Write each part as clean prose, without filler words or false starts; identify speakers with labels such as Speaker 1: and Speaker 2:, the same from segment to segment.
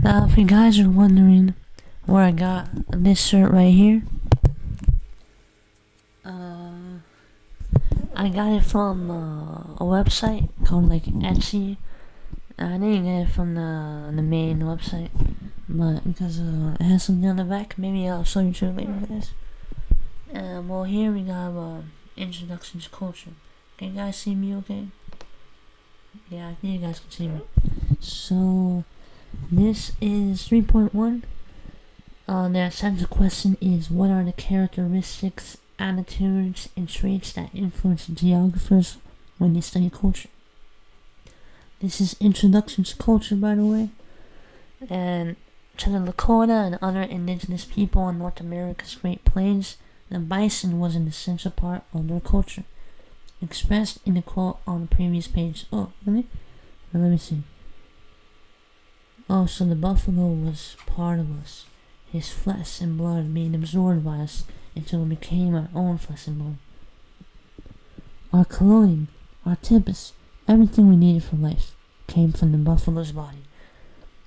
Speaker 1: Now, if you guys are wondering where I got this shirt right here, I got it from a website called like Etsy. I didn't get it from the main website, but because it has something on the back, maybe I'll show you two later, guys. Well, here we got Introduction to Culture. Can you guys see me okay? Yeah, I think you guys can see me. So, this is 3.1. The central question is, what are the characteristics, attitudes, and traits that influence geographers when they study culture? This is Introduction to Culture, by the way. And to the Lakota and other indigenous people in North America's Great Plains, the bison was an essential part of their culture, expressed in the quote on the previous page. Oh, really? Let me see. Oh, so the buffalo was part of us, his flesh and blood being absorbed by us until it became our own flesh and blood. Our clothing, our tippets, everything we needed for life came from the buffalo's body.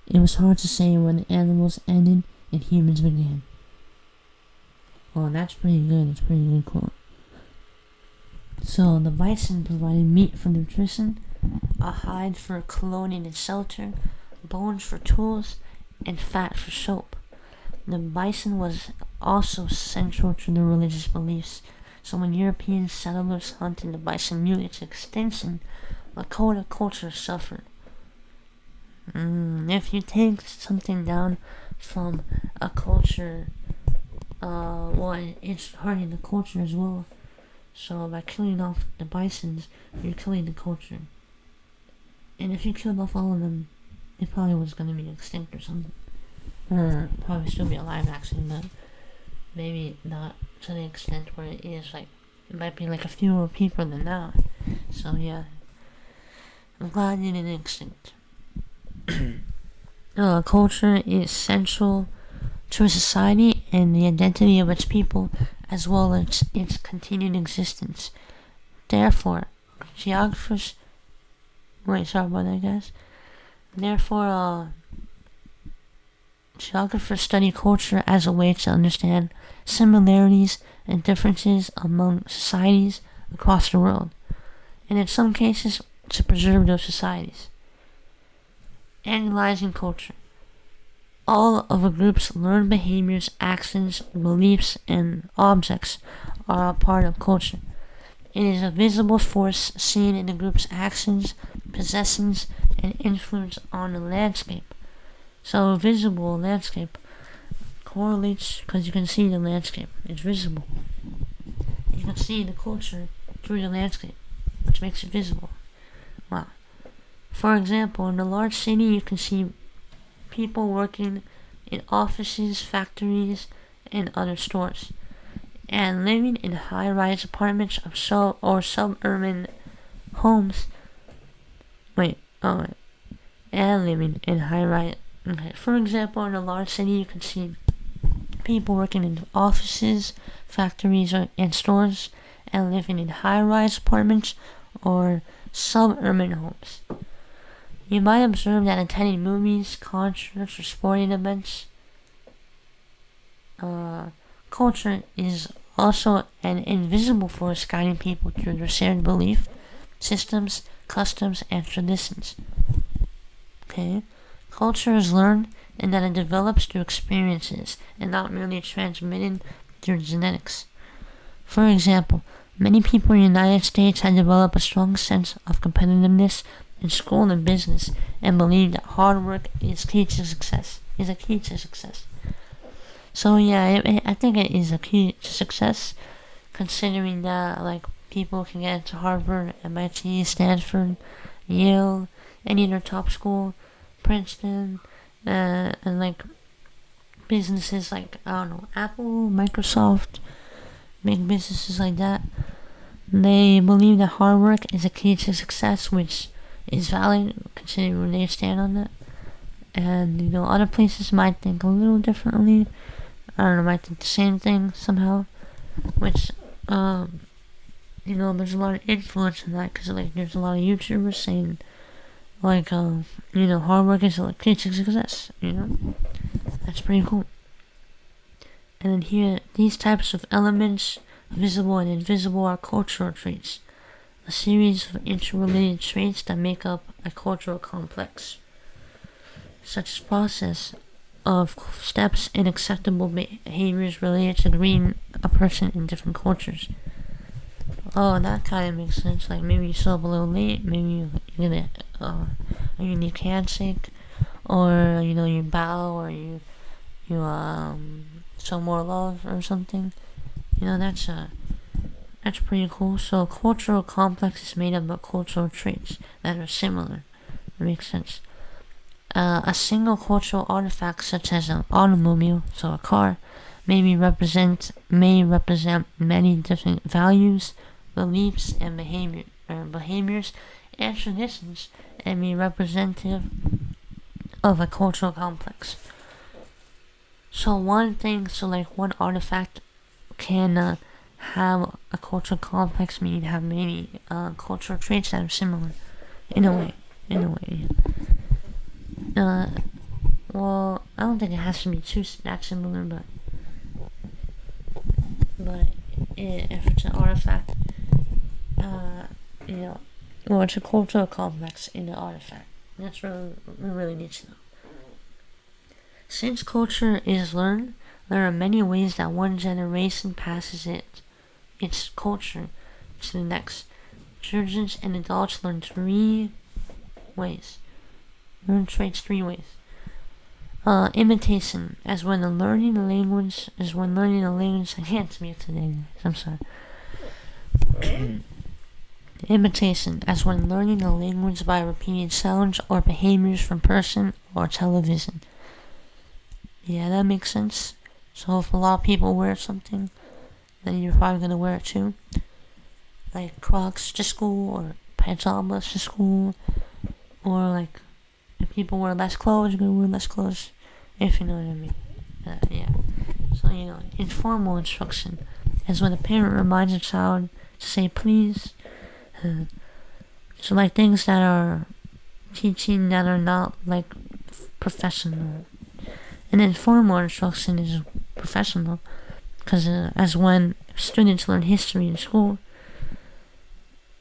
Speaker 1: It was hard to say when the animals ended and humans began. Oh, that's pretty good. That's pretty good quote. So the bison provided meat for nutrition, a hide for clothing and shelter, bones for tools, and fat for soap. The bison was also central to their religious beliefs. So when European settlers hunted the bison near its extinction, Lakota culture suffered. If you take something down from a culture, it's hurting the culture as well. So by killing off the bisons, you're killing the culture. And if you killed off all of them, it probably was going to be extinct or something. Probably still be alive actually, but maybe not to the extent where it is. Like, it might be like a fewer people than now. So yeah, I'm glad it didn't extinct. Culture is central to a society and the identity of its people, as well as its continued existence. Therefore, geographers... Wait, sorry about that, guys. Therefore, geographers study culture as a way to understand similarities and differences among societies across the world, and in some cases, to preserve those societies. Analyzing culture. All of a group's learned behaviors, actions, beliefs, and objects are a part of culture. It is a visible force seen in the group's actions, possessions, and influence on the landscape. So, visible landscape correlates because you can see the landscape. It's visible. You can see the culture through the landscape, which makes it visible. Wow. For example, in a large city, you can see people working in offices, factories, and other stores, and living in high-rise apartments or suburban homes. And living in high-rise. Okay. For example, in a large city, you can see people working in offices, factories, and stores, and living in high-rise apartments or suburban homes. You might observe that attending movies, concerts, or sporting events. Culture is also an invisible force guiding people through their shared belief systems, customs, and traditions. Okay? Culture is learned in that it develops through experiences and not merely transmitted through genetics. For example, many people in the United States have developed a strong sense of competitiveness in school and business, and believe that hard work is a key to success. So yeah, I think it is a key to success, considering that like people can get into Harvard, MIT, Stanford, Yale, any other top school, Princeton, and like businesses like, I don't know, Apple, Microsoft, big businesses like that. They believe that hard work is a key to success, which is valid considering where they stand on that. And other places might think a little differently. I don't know, might think the same thing somehow, which there's a lot of influence in that, because like there's a lot of YouTubers saying Like, hard work is like key to success, That's pretty cool. And then here, these types of elements, visible and invisible, are cultural traits. A series of interrelated traits that make up a cultural complex. Such as process of steps and acceptable behaviors related to greeting a person in different cultures. Oh, that kind of makes sense. Like, maybe you show up a little late, maybe you're gonna, you need handshake, or, you bow, or you show more love or something. That's pretty cool. So, cultural complex is made up of cultural traits that are similar. That makes sense. A single cultural artifact, such as an automobile, so a car, may represent many different values, beliefs, and behaviors and traditions, and be representative of a cultural complex. So one artifact can have a cultural complex, meaning have many cultural traits that are similar, in a way. Well, I don't think it has to be that similar, but if it's an artifact, it's a cultural complex in the artifact. That's what we really need to know. Since culture is learned, there are many ways that one generation passes its culture to the next. Children and adults learn 3 ways. Learn traits 3 ways. Imitation, as when learning a language. I can't speak today, I'm sorry. Imitation, as when learning a language by repeating sounds or behaviors from person or television. Yeah, that makes sense. So if a lot of people wear something, then you're probably gonna wear it too. Like Crocs to school, or pajamas to school, or like if people wear less clothes, you're gonna wear less clothes, if you know what I mean. Yeah. So, informal instruction is when a parent reminds a child to say please. So, like, things that are teaching that are not, like, professional. And then formal instruction is professional, because as when students learn history in school,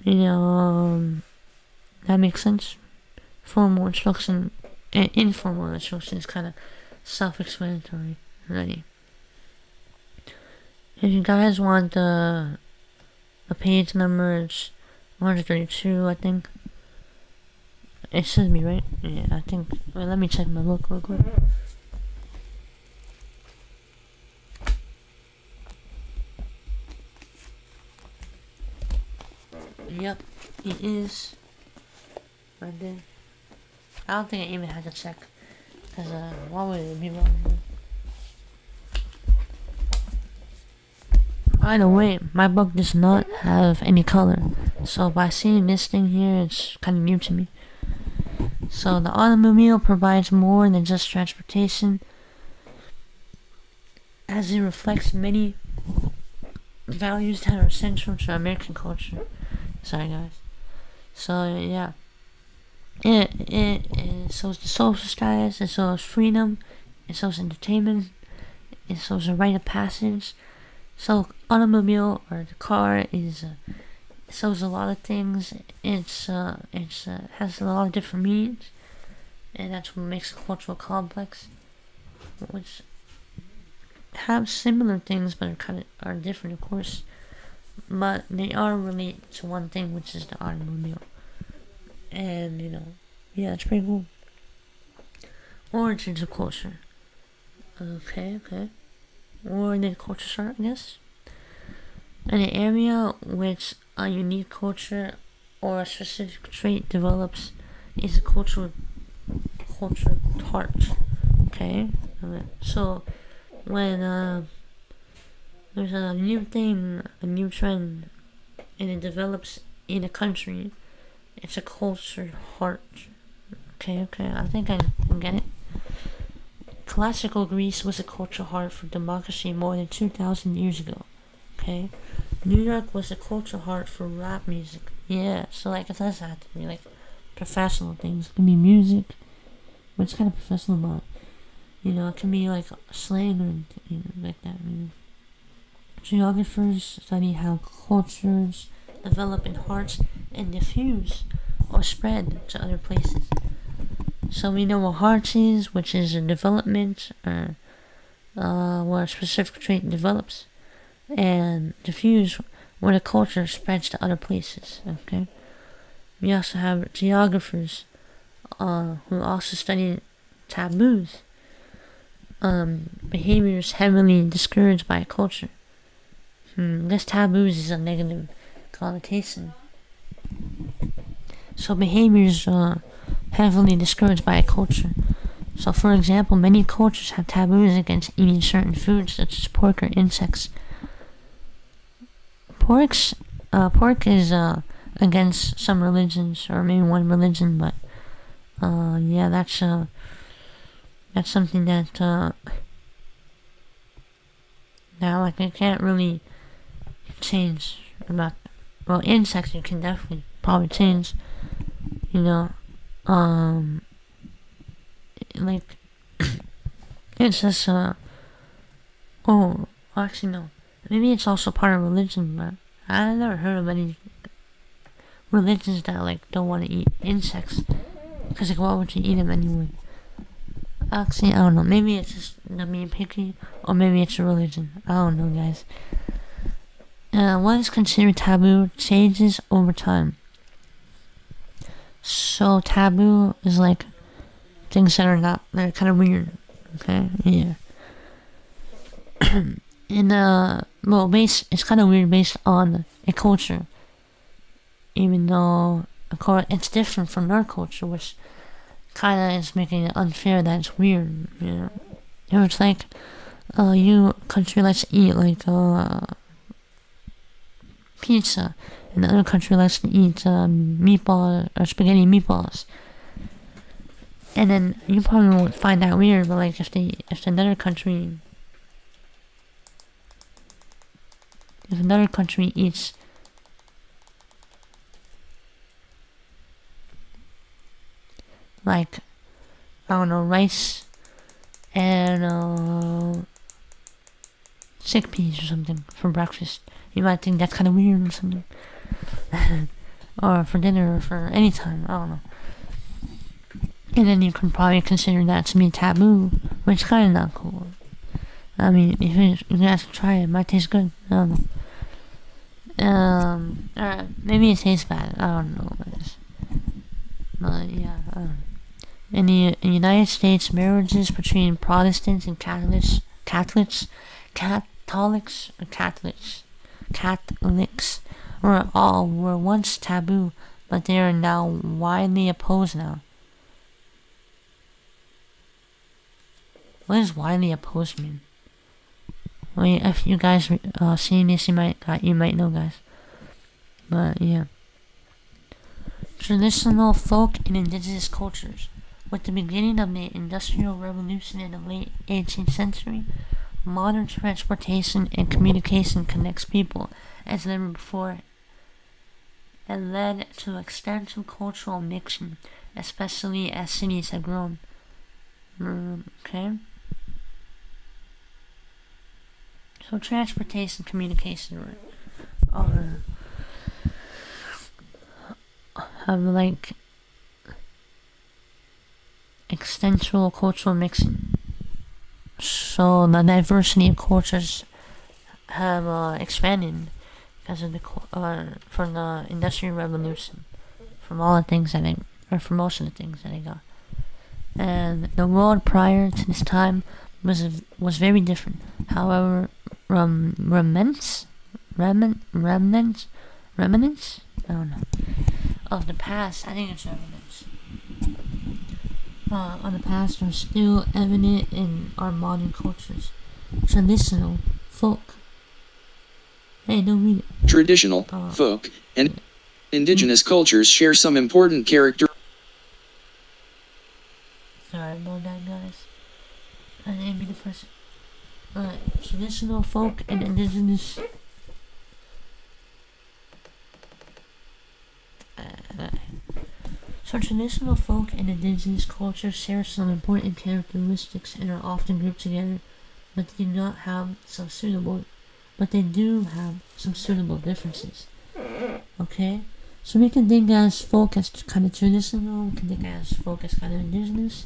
Speaker 1: that makes sense. Formal instruction and informal instruction is kind of self-explanatory already. If you guys want the page number, it's 132, I think. It should be, right? Yeah, I think. Wait, let me check my book real quick. Yep, it is right there. I don't think I even had to check, because why would it be wrong? By the way, my book does not have any color, so by seeing this thing here, it's kind of new to me. So the automobile provides more than just transportation, as it reflects many values that are central to American culture. Sorry, guys. So yeah, it shows the social status, it shows freedom, it shows entertainment, it shows the rite of passage. So automobile, or the car, is shows a lot of things. It's has a lot of different meanings, and that's what makes a cultural complex, which have similar things but are different, of course. But they are related to one thing, which is the automobile. And yeah, it's pretty cool. Origins of culture. Okay. Where did culture start, I guess? In an area which a unique culture or a specific trait develops is a culture heart. Okay? So when there's a new thing, a new trend, and it develops in a country, it's a culture heart. Okay, I think I get it. Classical Greece was a cultural heart for democracy more than 2,000 years ago. Okay? New York was a cultural heart for rap music. Yeah, so it does have to be professional things. It can be music, which is kind of professional, but it can be like slang or like that. Geographers study how cultures develop in hearts and diffuse or spread to other places. So we know what hearts is, which is a development or where a specific trait develops, and diffuse where the culture spreads to other places. Okay. We also have geographers who also study taboos, behaviors heavily discouraged by a culture. This taboos is a negative connotation. So behaviors heavily discouraged by a culture. So for example, many cultures have taboos against eating certain foods such as pork or insects. Pork is against some religions, or maybe one religion, but that's something that now like I can't really change about. Well, insects you can definitely probably change. Like it's just actually no, maybe it's also part of religion, but I never heard of any religions that like don't want to eat insects, because like why would you eat them anyway? Actually, I don't know. Maybe it's just them being picky, or maybe it's a religion. I don't know, guys. What is considered taboo changes over time. So taboo is like things that are not, they're kind of weird. Okay, yeah. It's kind of weird based on a culture, even though it's different from our culture, which kind of is making it unfair that it's weird. It's like country likes to eat like pizza, and the other country likes to eat meatball or spaghetti meatballs. And then you probably won't find that weird, but like if another country eats like, I don't know, rice and chickpeas or something for breakfast, you might think that's kind of weird or something. Or for dinner, or for any time, I don't know. And then you can probably consider that to be taboo, which is kind of not cool. I mean, if you guys can try it, it might taste good. I don't know. Maybe it tastes bad. I don't know. But yeah. In the United States, marriages between Protestants and Catholics were once taboo, but they are now widely opposed now. What does widely opposed mean? Well, if you guys seen this, you might know, guys. But yeah. Traditional folk and indigenous cultures. With the beginning of the Industrial Revolution in the late 18th century, modern transportation and communication connects people as never before, and led to extensive cultural mixing, especially as cities have grown. Okay? So transportation, communication have like extensive cultural mixing. So the diversity of cultures have expanded because of from the Industrial Revolution, from all the things for most of the things that I got. And the world prior to this time was very different. However, remnants, I don't know, of the past, I think it's remnants, of the past are still evident in our modern cultures. Traditional folk. Hey, don't read it.
Speaker 2: Traditional, folk, and indigenous cultures share some important character.
Speaker 1: Sorry about that, guys. I didn't mean to press it. Traditional folk and indigenous. So traditional folk and indigenous cultures share some important characteristics and are often grouped together, but they do have some suitable differences. Okay? So we can think as folk as kind of traditional, we can think as folk as kind of indigenous,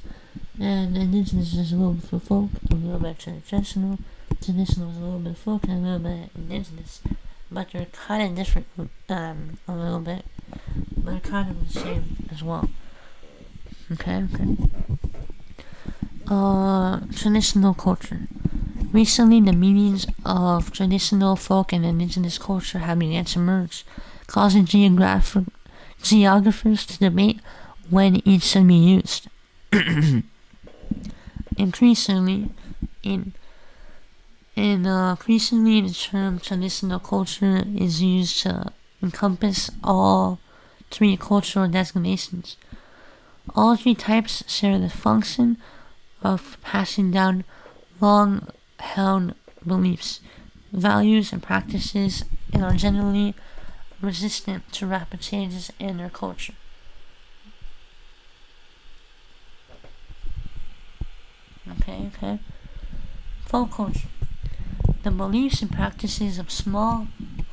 Speaker 1: and indigenous is a little bit for folk, a little bit traditional is a little bit folk, and a little bit indigenous. But they're kind of different, a little bit, but they're kind of the same as well. Okay. Traditional culture. Recently, the meanings of traditional folk and indigenous culture have begun to merge, causing geographers to debate when each should be used. Increasingly, the term traditional culture is used to encompass all three cultural designations. All three types share the function of passing down long-held beliefs, values, and practices, and are generally resistant to rapid changes in their culture. Okay. Folk culture. The beliefs and practices of small,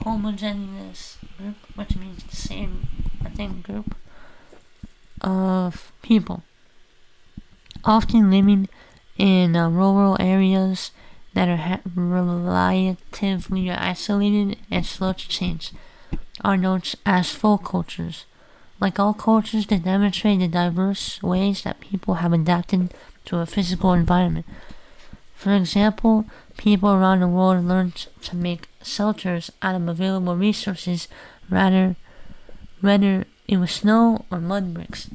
Speaker 1: homogeneous group, which means the same, group of people, often living in rural areas that are relatively isolated and slow to change, are known as folk cultures. Like all cultures, they demonstrate the diverse ways that people have adapted to a physical environment. For example, people around the world learned to make shelters out of available resources, whether it was snow or mud bricks.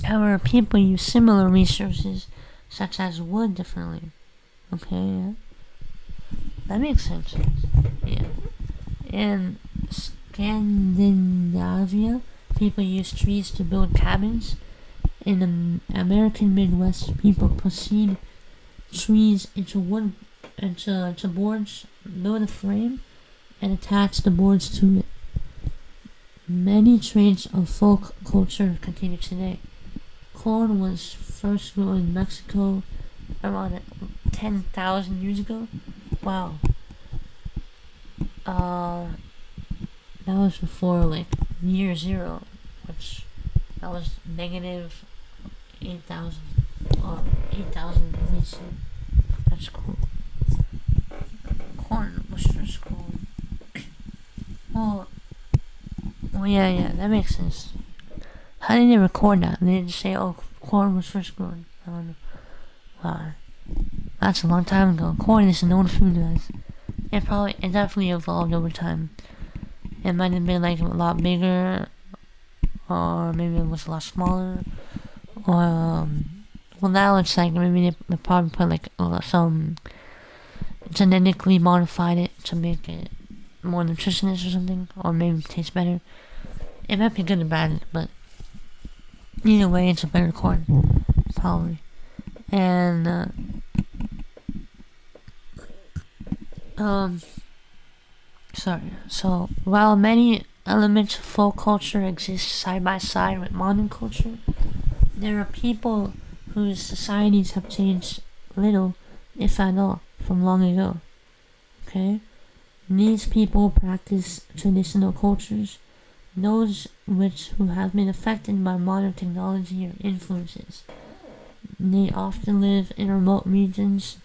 Speaker 1: However, people use similar resources, such as wood, differently. Okay, yeah. That makes sense. Yeah. In Scandinavia, people use trees to build cabins. In the American Midwest, people proceed trees into boards, build a frame, and attach the boards to it. Many traits of folk culture continue today. Corn was first grown in Mexico around 10,000 years ago. Wow. That was before year zero, which that was negative 8,000 or 8,000 BC. That's cool. Corn was first grown. Well, yeah, that makes sense. How did they record that? They didn't say, corn was first grown. I don't know. Wow. That's a long time ago. Corn is a known food, guys. It definitely evolved over time. It might have been a lot bigger, or maybe it was a lot smaller, or now it's maybe they probably put some genetically modified it to make it more nutritious or something, or maybe taste better. It might be good or bad, but either way, it's a better corn, probably. And So while many elements of folk culture exist side by side with modern culture, there are people whose societies have changed little, if at all, from long ago. Okay? These people practice traditional cultures, those who have been affected by modern technology or influences. They often live in remote regions,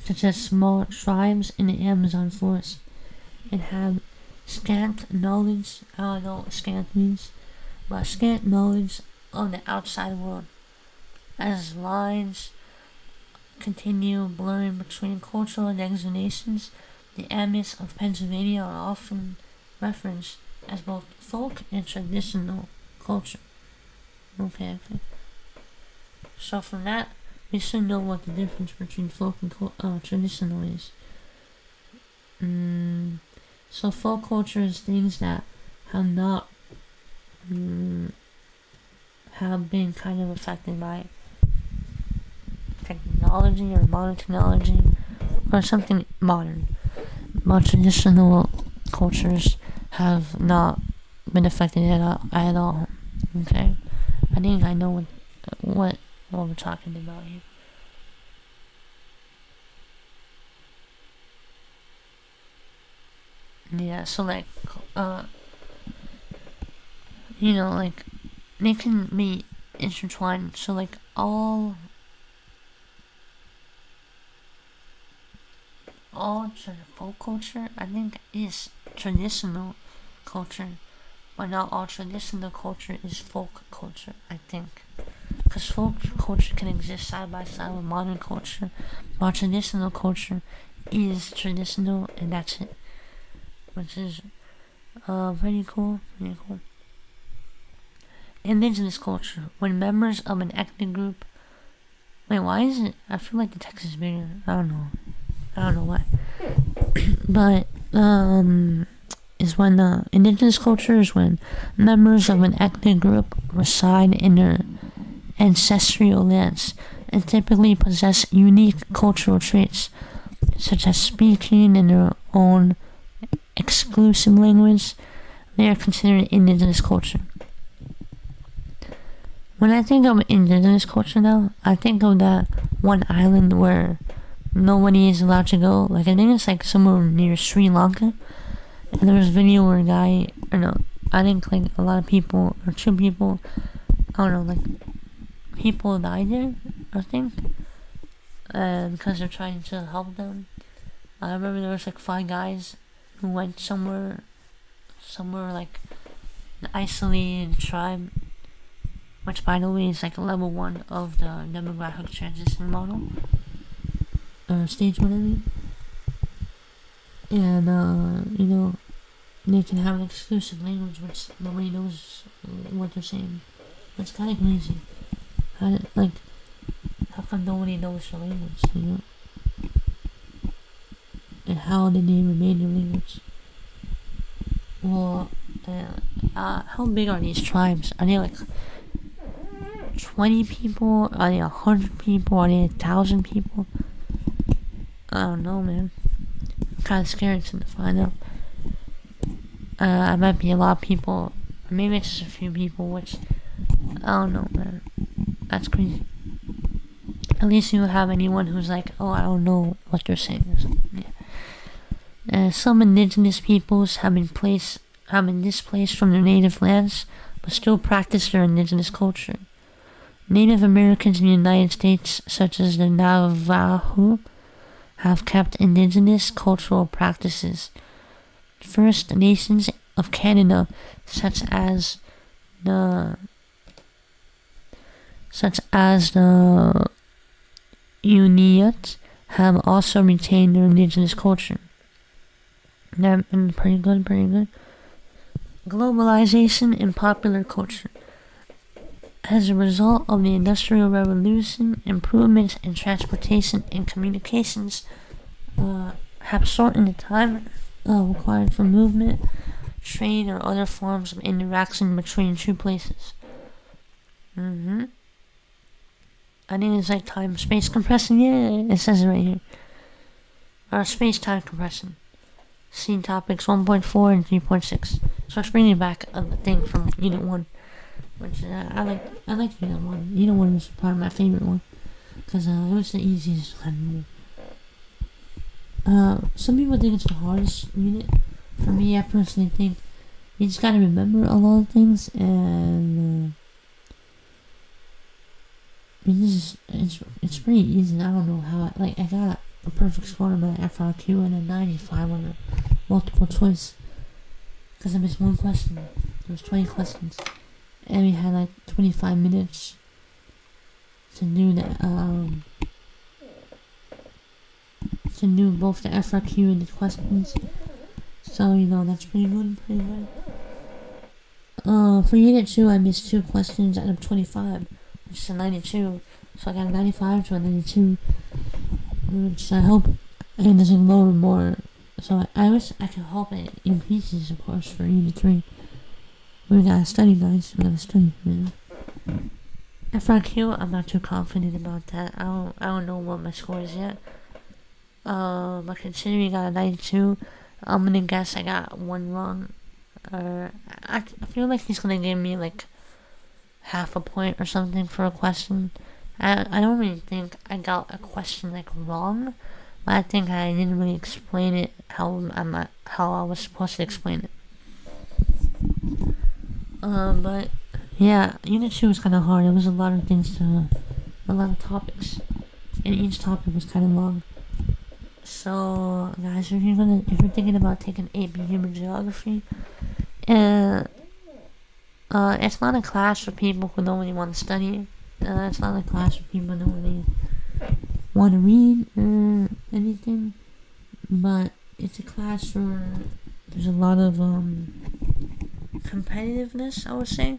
Speaker 1: such as small tribes in the Amazon forest, and have scant knowledge, I don't know what scant means, but scant knowledge of the outside world. As lines continue blurring between cultural designations, the Amish of Pennsylvania are often referenced as both folk and traditional culture. Okay. So from that, we should know what the difference between folk and traditional is. So folk culture is things that have not have been kind of affected by technology or modern technology or something modern. But traditional cultures have not been affected at all. Okay, I think I know what we're talking about here. Yeah, so like, like they can be intertwined. So like all folk culture, I think, is traditional culture, but not all traditional culture is folk culture, I think. Because folk culture can exist side by side with modern culture, while traditional culture is traditional and that's it. Which is pretty cool, pretty cool. Indigenous culture, when members of an ethnic group. Wait, why is it? I feel like the text is bigger. I don't know why. But is when indigenous culture is when members of an ethnic group reside in their ancestral lands and typically possess unique cultural traits, such as speaking in their own exclusive language. They are considered indigenous culture. When I think of indigenous culture now, I think of that one island where nobody is allowed to go. Like, I think it's like somewhere near Sri Lanka. And there was a video where a guy, or no, I think like a lot of people, or two people, I don't know, like people died there, I think. Because they're trying to help them. I remember there was like 5 guys who went somewhere like an isolated tribe, which by the way is like level 1 of the demographic transition model, stage 1 I mean. And they can have an exclusive language which nobody knows what they're saying. It's kind of crazy. How come nobody knows the language, And how did they remain the language? Well, how big are these tribes? Are they like 20 people? Are they 100 people? Are they 1,000 people? I don't know, man. I'm kind of scared to find out. I might be a lot of people, or maybe it's just a few people, which I don't know, man. That's crazy. At least you don't have anyone who's like, oh, I don't know what they're saying or something. Yeah. Some indigenous peoples have been displaced from their native lands, but still practice their indigenous culture. Native Americans in the United States, such as the Navajo, have kept indigenous cultural practices. First Nations of Canada, such as the Inuit, have also retained their indigenous culture. Pretty good. Globalization in popular culture. As a result of the Industrial Revolution, improvements in transportation and communications have shortened the time required for movement, trade, or other forms of interaction between two places. I think it's like time-space compression. Yeah, it says it right here. Or space-time compression. See topics 1.4 and 3.6. So it's bringing back a thing from Unit 1. Which I like Unit 1. Unit 1 was probably my favorite one. Because it was the easiest one. Some people think it's the hardest unit. For me, I personally think you just gotta remember a lot of things, and it's pretty easy. I don't know how. I got a perfect score on my FRQ and a 95 on the multiple choice. Because I missed one question. There was 20 questions, and we had 25 minutes to do both the FRQ and the questions. So, that's pretty good, For Unit 2, I missed 2 questions out of 25, which is a 92. So I got a 95 to a 92, which I hope it doesn't lower more. So I wish I could hope it increases, of course, for Unit 3. We gotta study, guys. We gotta study, man. FRQ, I'm not too confident about that. I don't know what my score is yet. But considering I got a 92, I'm gonna guess I got one wrong. I feel like he's gonna give me half a point or something for a question. I don't really think I got a question like wrong, but I think I didn't really explain it how I was supposed to explain it. But yeah, Unit 2 was kind of hard. It was a lot of topics, and each topic was kind of long. So guys, if you're thinking about taking AP Human Geography, it's not a class for people who don't really want to study. It's not a class for people who don't really want to read or anything. But it's a class for, there's a lot of competitiveness, I would say.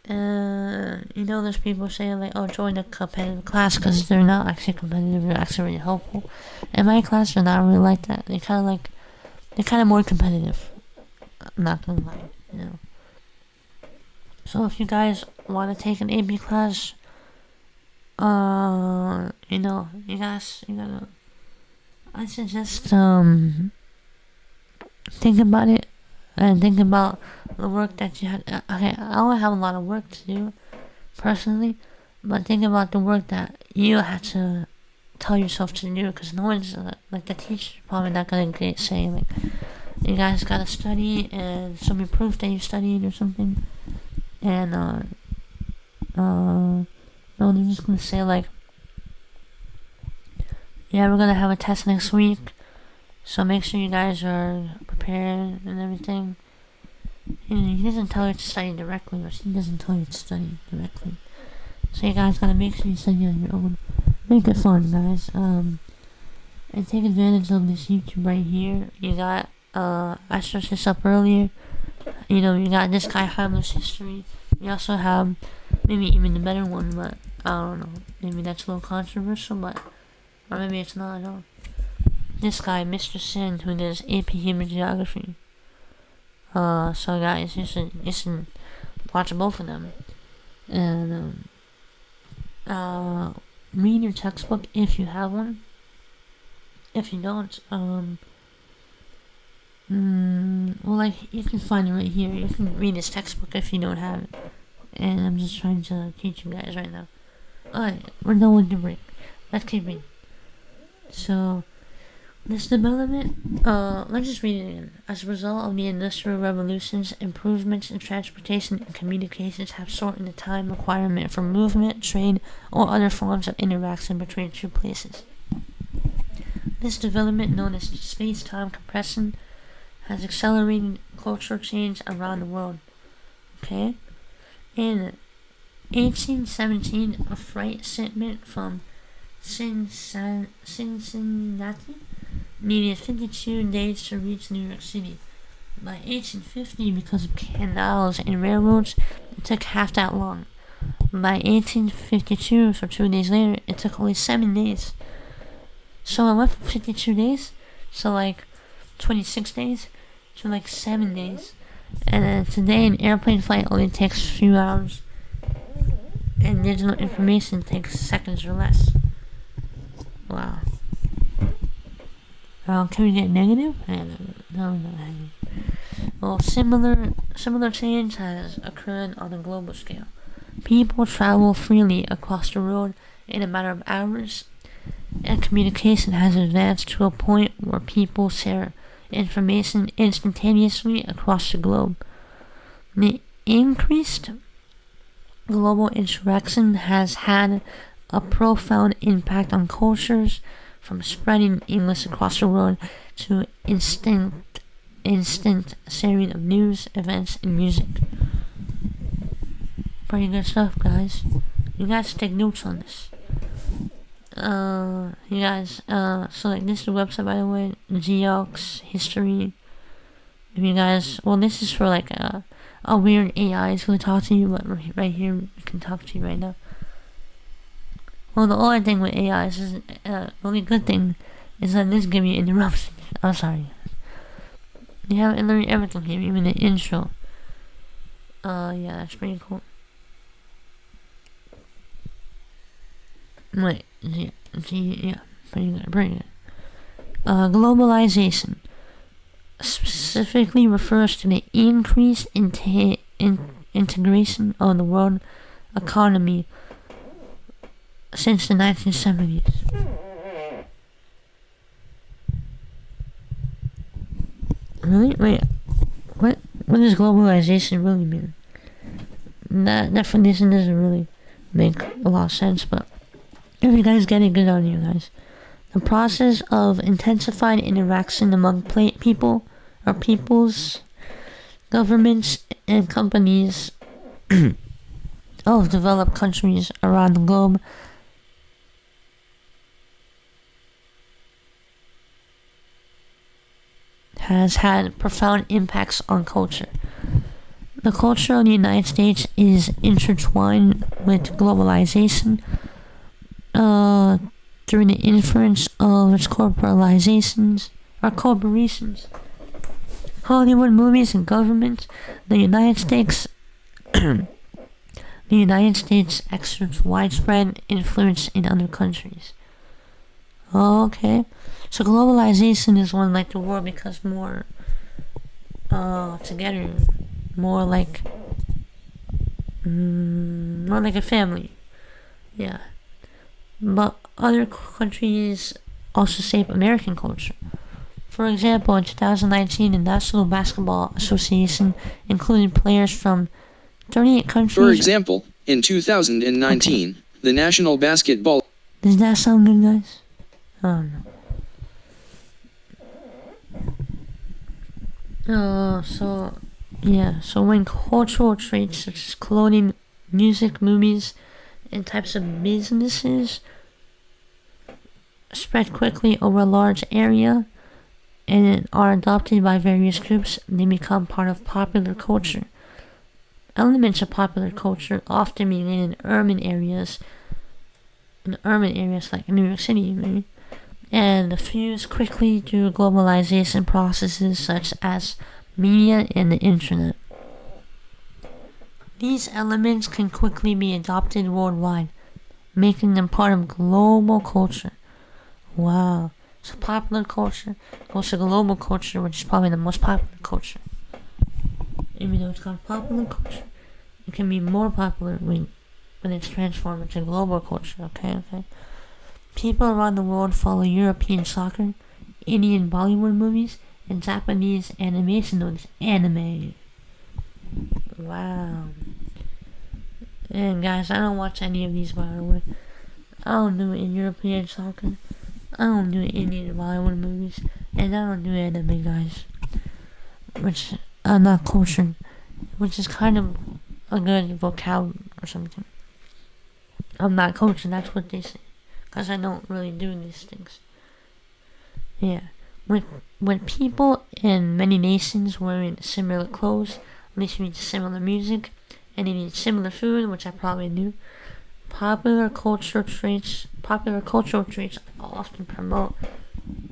Speaker 1: There's people saying like, oh, join a competitive class, because they're not actually competitive, they're actually really helpful. In my class, they're not really like that. They're kind of more competitive. I'm not gonna lie, So if you guys want to take an AP class, you gotta, I suggest, think about it, and think about the work that you had. Okay, I don't have a lot of work to do, personally, but think about the work that you had to tell yourself to do, because no one's, like, the teacher's probably not gonna say, like, you guys gotta study, and show me proof that you studied, or something. And, no, they're just gonna say, like, yeah, we're gonna have a test next week, so make sure you guys are prepared and everything. He doesn't tell you to study directly, or he doesn't tell you to study directly. So you guys gotta make sure you study on your own. Make it fun, guys. And take advantage of this YouTube right here. You got, I searched this up earlier. You got this guy, Heimler's History. You also have maybe even the better one, but I don't know. Maybe that's a little controversial, but, or maybe it's not at all. This guy, Mr. Sinn, who does AP Human Geography. So guys, you should watch both of them. And, read your textbook if you have one. If you don't, you can find it right here. You can read this textbook if you don't have it. And I'm just trying to teach you guys right now. Alright, we're done with the break. Let's keep reading. So, this development, let's just read it again. As a result of the Industrial Revolutions, improvements in transportation and communications have shortened the time requirement for movement, trade, or other forms of interaction between two places. This development, known as space-time compression, has accelerated cultural change around the world. Okay? In 1817, a freight shipment from Cincinnati needed 52 days to reach New York City. By 1850, because of canals and railroads, it took half that long. By 1852, so 2 days later, it took only 7 days. So I went from 52 days, so like 26 days, to like 7 days. And then today, an airplane flight only takes a few hours, and digital information takes seconds or less. Wow. Can we get negative? No. Well, similar change has occurred on a global scale. People travel freely across the world in a matter of hours, and communication has advanced to a point where people share information instantaneously across the globe. The increased global interaction has had a profound impact on cultures, from spreading English across the world to instant sharing of news, events, and music. Pretty good stuff, guys. You guys take notes on this. You guys, so like this is the website, by the way, Geox History. If you guys, well, this is for like a weird AI is going to talk to you, but right here we can talk to you right now. Well, the only thing with AI is, the only good thing is that this give you interruptions. I'm sorry. You have literally everything here, even the intro. Yeah, that's pretty cool. Wait, yeah, pretty good. Globalization specifically refers to the increased integration of the world economy since the 1970s. Really? Wait, what does globalization really mean? That definition doesn't really make a lot of sense, but if you guys get it, good on you guys. The process of intensified interaction among people or peoples, governments, and companies of developed countries around the globe has had profound impacts on culture. The culture of the United States is intertwined with globalization through the influence of its corporations. Hollywood movies and governments. The United States exerts widespread influence in other countries. Okay. So globalization is when like the world becomes more together, more like a family. Yeah. But other countries also shape American culture. For example, in 2019, the National Basketball Association included players from 38 countries.
Speaker 2: For example, in 2019, the National Basketball...
Speaker 1: Does that sound good, guys? I don't know. So when cultural traits such as clothing, music, movies, and types of businesses spread quickly over a large area and are adopted by various groups, they become part of popular culture. Elements of popular culture often begin in urban areas like New York City, maybe, and diffuse quickly through globalization processes such as media and the internet. These elements can quickly be adopted worldwide, making them part of global culture. Wow. So popular culture goes to global culture, which is probably the most popular culture. Even though it's called popular culture, it can be more popular when it's transformed into global culture, okay? People around the world follow European soccer, Indian Bollywood movies, and Japanese animation movies. Anime. Wow. And guys, I don't watch any of these, by the way. I don't do European soccer. I don't do Indian Bollywood movies. And I don't do anime, guys. Which, I'm not cultured. Which is kind of a good vocab or something. I'm not cultured, that's what they say. Because I don't really do these things. Yeah. When people in many nations wearing similar clothes, listening to similar music, and eating similar food, which I probably do, popular cultural traits often promote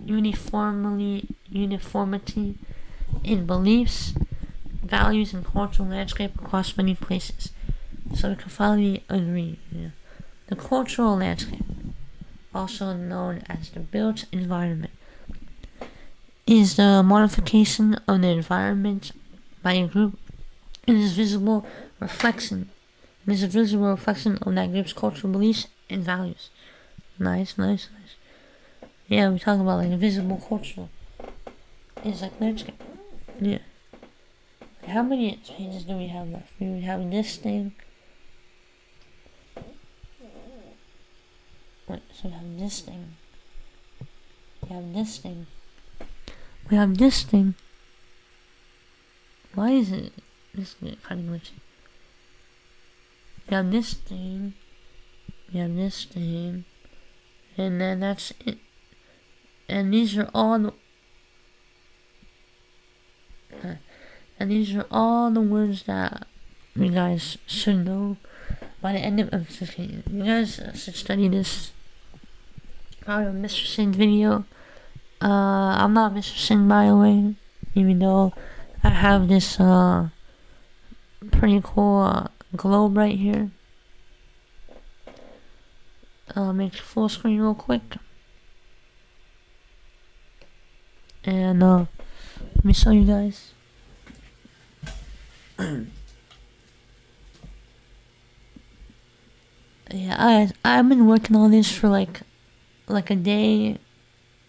Speaker 1: uniformity in beliefs, values, and cultural landscape across many places. So we can finally agree. Yeah. The cultural landscape, also known as the built environment, is the modification of the environment by a group and is a visible reflection of that group's cultural beliefs and values. Nice. Yeah, we talk about like a visible culture. It's like landscape. Yeah. How many pages do we have left? We have this thing. Wait, so we have this thing. We have this thing. Why is it this kind of glitchy? We have this thing. And then that's it. And these are all the words that you guys should know by the end of APHG. You guys should study this. Probably a Mr. Sinn video. I'm not Mr. Sinn, by the way, even though I have this pretty cool globe right here. Make it full screen real quick. And let me show you guys. Yeah, I've been working on this for like a day,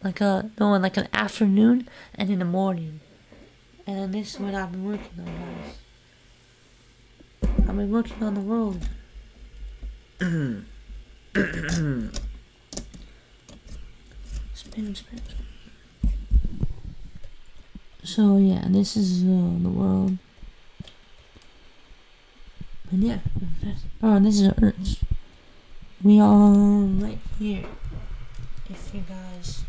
Speaker 1: like an afternoon and in the morning. And this is what I've been working on, guys. I've been working on the world. Spin. So yeah, this is the world. And yeah, this is Earth. We are right here. If you guys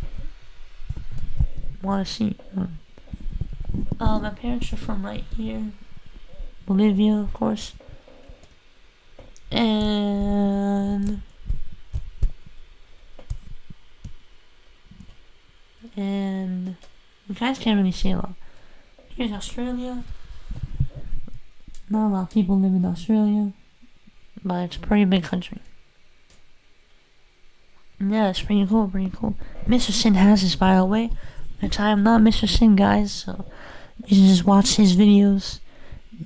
Speaker 1: want to see, my parents are from right here, Bolivia, of course, and you guys can't really see a lot. Here's Australia. Not a lot of people live in Australia, but it's a pretty big country. Yeah, it's pretty cool. Mr. Sinn has this, by the way, which I am not Mr. Sinn, guys, so you can just watch his videos,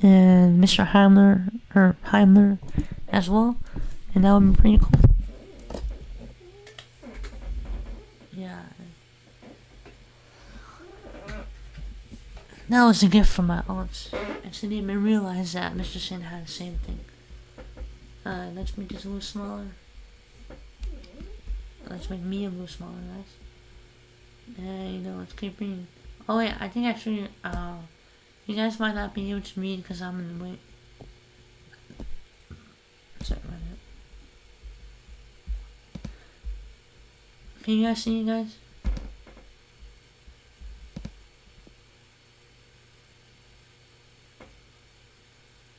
Speaker 1: and Mr. Heimler as well, and that would be pretty cool. Yeah. That was a gift from my aunt, and she didn't even realize that Mr. Sinn had the same thing. Let's make this a little smaller. Let's make me a little smaller, guys. And let's keep reading. Oh wait, I think I figured, you guys might not be able to read because I'm in the way. Sorry about that. Can you guys see, guys?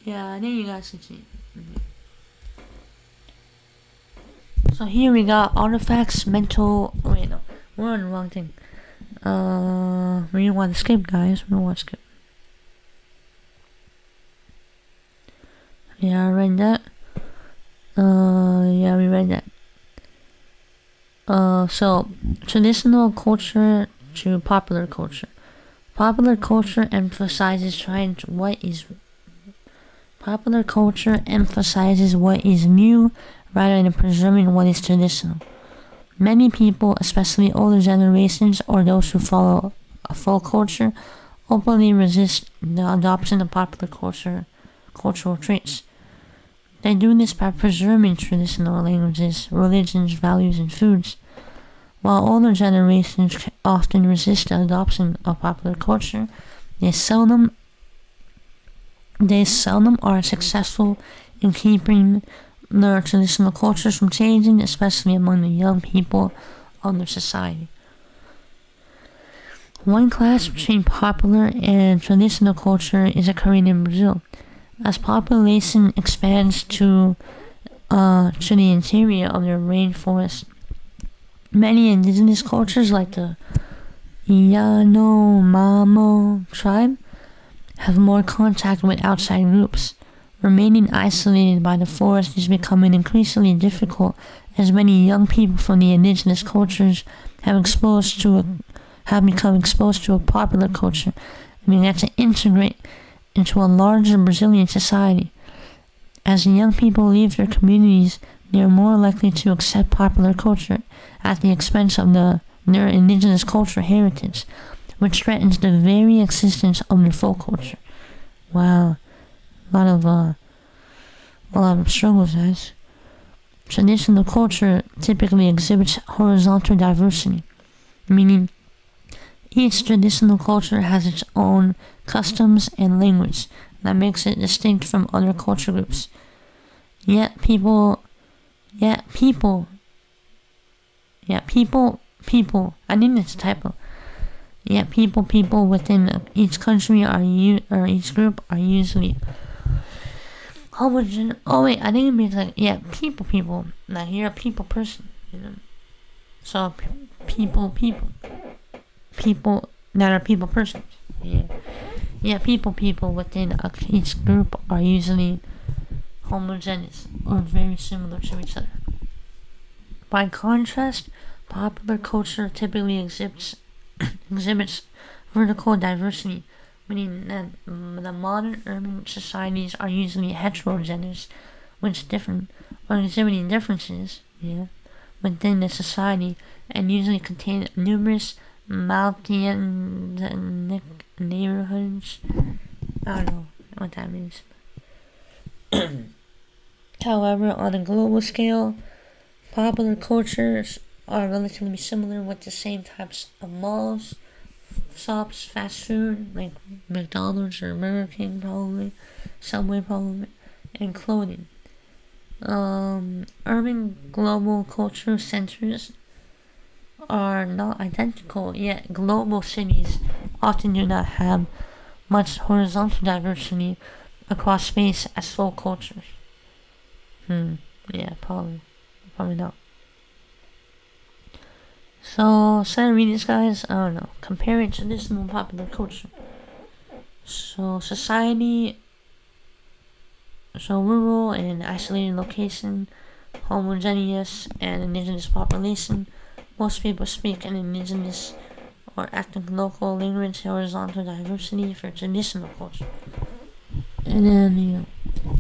Speaker 1: Yeah, I think you guys can see. So here we got artifacts, mental. Wait, no, we're on the wrong thing. We don't want to skip, guys. We don't want to skip. Yeah, I read that. Yeah, we read that. So traditional culture to popular culture. Popular culture emphasizes what is new rather than preserving what is traditional. Many people, especially older generations or those who follow a folk culture, openly resist the adoption of popular cultural traits. They do this by preserving traditional languages, religions, values, and foods. While older generations often resist the adoption of popular culture, they seldom are successful in keeping their traditional cultures from changing, especially among the young people of their society. One clash between popular and traditional culture is occurring in Brazil. As population expands to the interior of their rainforest, many indigenous cultures like the Yanomamo tribe have more contact with outside groups. Remaining isolated by the forest is becoming increasingly difficult as many young people from the indigenous cultures have become exposed to a popular culture and began to integrate into a larger Brazilian society. As the young people leave their communities, they are more likely to accept popular culture at the expense of their indigenous cultural heritage, which threatens the very existence of their folk culture. Wow. A lot of struggles, guys. Traditional culture typically exhibits horizontal diversity, meaning each traditional culture has its own customs and language that makes it distinct from other culture groups. Yet people, I think it's a typo. Yet people within each country or each group are usually homogeneous. Oh wait, I think it means like people. Like you're a people person, So people that are people persons. People within each group are usually homogeneous or very similar to each other. By contrast, popular culture typically exhibits vertical diversity, meaning that the modern urban societies are usually heterogeneous, which differ or exhibiting differences, within the society, and usually contain numerous multi-ethnic neighborhoods. I don't know what that means. However, on a global scale, popular cultures are relatively similar with the same types of malls, shops, fast food, like McDonald's or Burger King probably, Subway probably, and clothing. Urban global cultural centers are not identical, yet global cities often do not have much horizontal diversity across space as full cultures. Yeah, probably not. So, instead of reading this, guys, I don't know. Comparing traditional and popular culture. So, rural and isolated location, homogeneous and indigenous population. Most people speak an indigenous or ethnic local language, horizontal diversity for traditional culture. And then,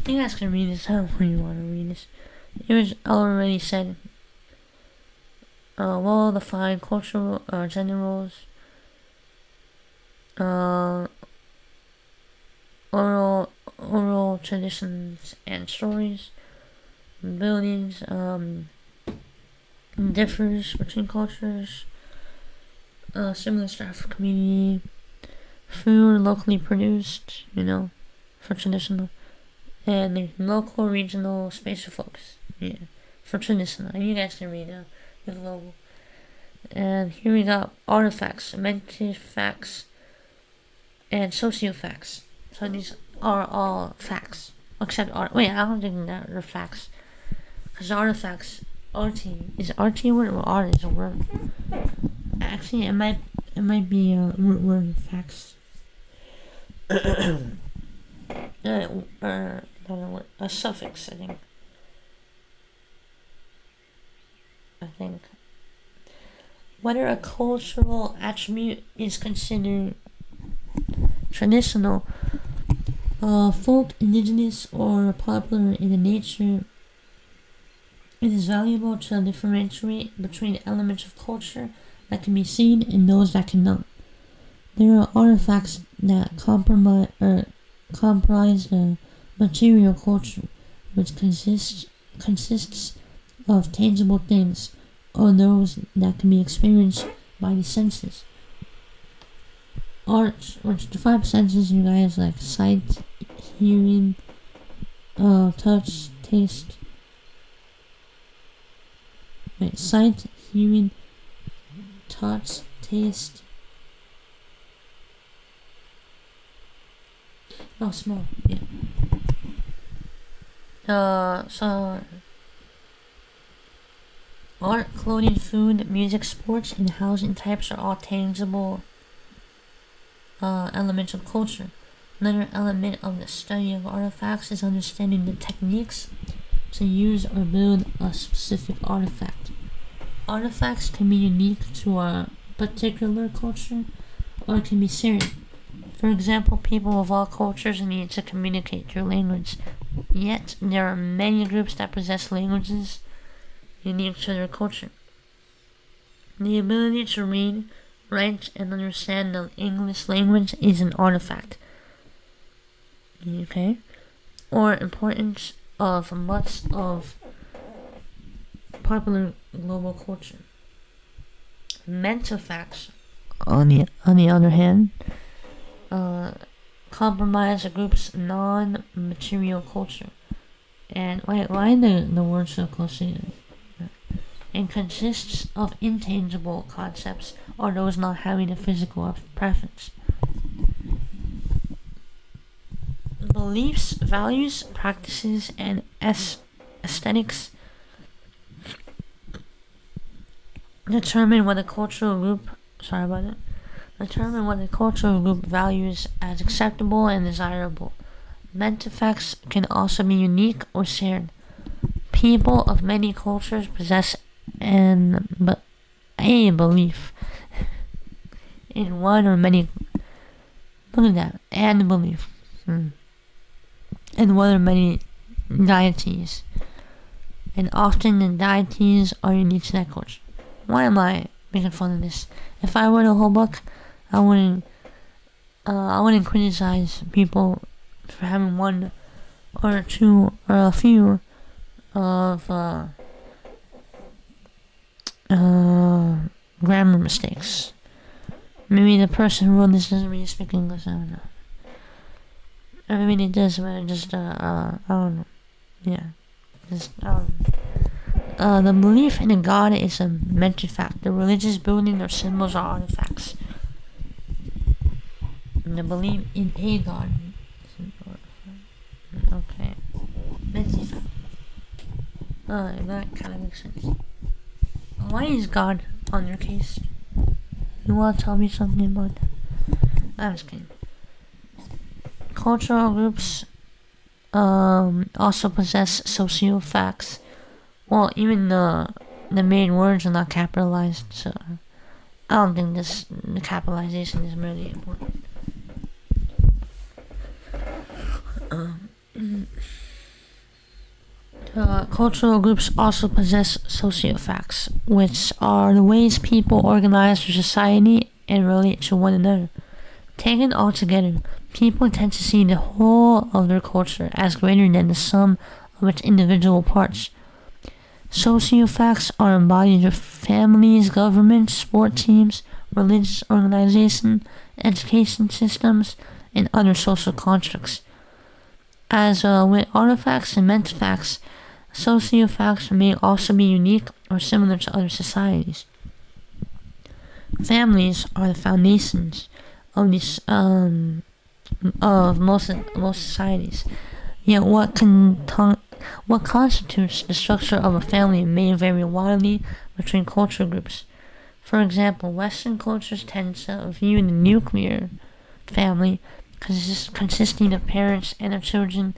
Speaker 1: you guys can read this however you want to read this. It was already said, well-defined cultural gender roles, oral traditions and stories, buildings, differs between cultures, similar staff community, food locally produced, for traditional, and local, regional, spatial focus, for traditional. And you guys can read the global. And here we got artifacts, facts, and sociofacts. So these are all facts, except art. Wait, I don't think that they're facts, because artifacts, is RT a word or art is a word? Actually, it might be a root word, facts. A suffix, I think. Whether a cultural attribute is considered traditional, folk, indigenous, or popular in the nature, it is valuable to differentiate between elements of culture that can be seen and those that cannot. There are artifacts that comprise the material culture, which consists of tangible things, or those that can be experienced by the senses. Art, which the five senses, you guys, like sight, hearing, touch, taste. Sight, hearing, touch, taste. Smell. Yeah. So art, clothing, food, music, sports, and housing types are all tangible elements of culture. Another element of the study of artifacts is understanding the techniques to use or build a specific artifact. Artifacts can be unique to a particular culture, or can be shared. For example, people of all cultures need to communicate through language, yet there are many groups that possess languages unique to their culture. The ability to read, write, and understand the English language is an artifact. Or importance of much of popular global culture. Mental facts, on the other hand, compromise a group's non-material culture. And why the word so close to it? And consists of intangible concepts, or those not having a physical preference. Beliefs, values, practices, and aesthetics determine what a cultural group values as acceptable and desirable. Mental facts can also be unique or shared. People of many cultures possess a belief in one or many. Look at that, and belief in one or many deities. and often the deities are unique to that culture. Why am I making fun of this? If I wrote a whole book, I wouldn't criticize people for having one or two or a few of grammar mistakes. Maybe the person who wrote this doesn't really speak English, I don't know. Or maybe it does, but just, I don't know. Yeah. Just, the belief in a god is a mental fact. The religious building or symbols are artifacts. The belief in a god. Okay. Mental fact. That kind of makes sense. Why is God on your case? You want to tell me something about that? I'm just kidding. Cultural groups also possess social facts. Well, even the main words are not capitalized, so I don't think the capitalization is really important. Cultural groups also possess sociofacts, which are the ways people organize their society and relate to one another. Taken all together, people tend to see the whole of their culture as greater than the sum of its individual parts. Sociofacts are embodied of families, governments, sport teams, religious organizations, education systems, and other social constructs. As with artifacts and mental facts, sociofacts may also be unique or similar to other societies. Families are the foundations of these of most societies. Yet what constitutes the structure of a family may vary widely between cultural groups. For example, Western cultures tend to view the nuclear family consisting of parents and their children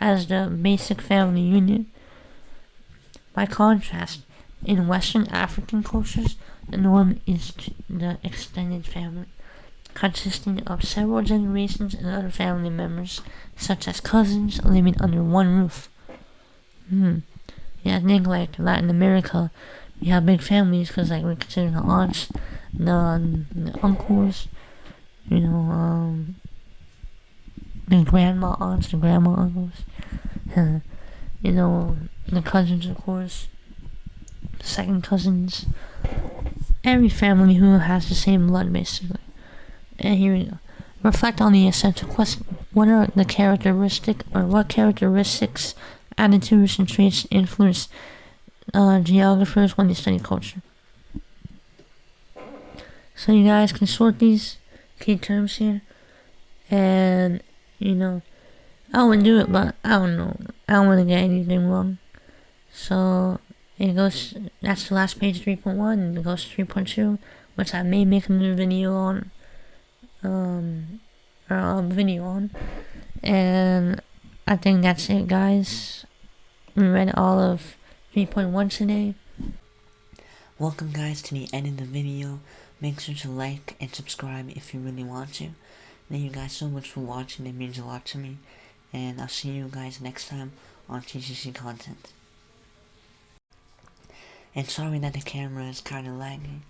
Speaker 1: as the basic family unit. By contrast, in Western African cultures, the norm is the extended family, consisting of several generations and other family members, such as cousins, living under one roof. Yeah, I think like Latin America, we have big families because like we consider the aunts, the uncles, the grandma aunts, the grandma uncles, the cousins, of course, second cousins, every family who has the same blood, basically. And here we go. Reflect on the essential question: what characteristics, attitudes, and traits influence geographers when they study culture? So you guys can sort these key terms here, and I would do it, but I don't know. I don't want to get anything wrong. So it goes. That's the last page, 3.1, and it goes to 3.2, which I may make another video on. And I think that's it, guys. We read all of 3.1 today. Welcome, guys, to the end of the video. Make sure to like and subscribe if you really want to. Thank you guys so much for watching. It means a lot to me. And I'll see you guys next time on TCC content. And sorry that the camera is kind of lagging.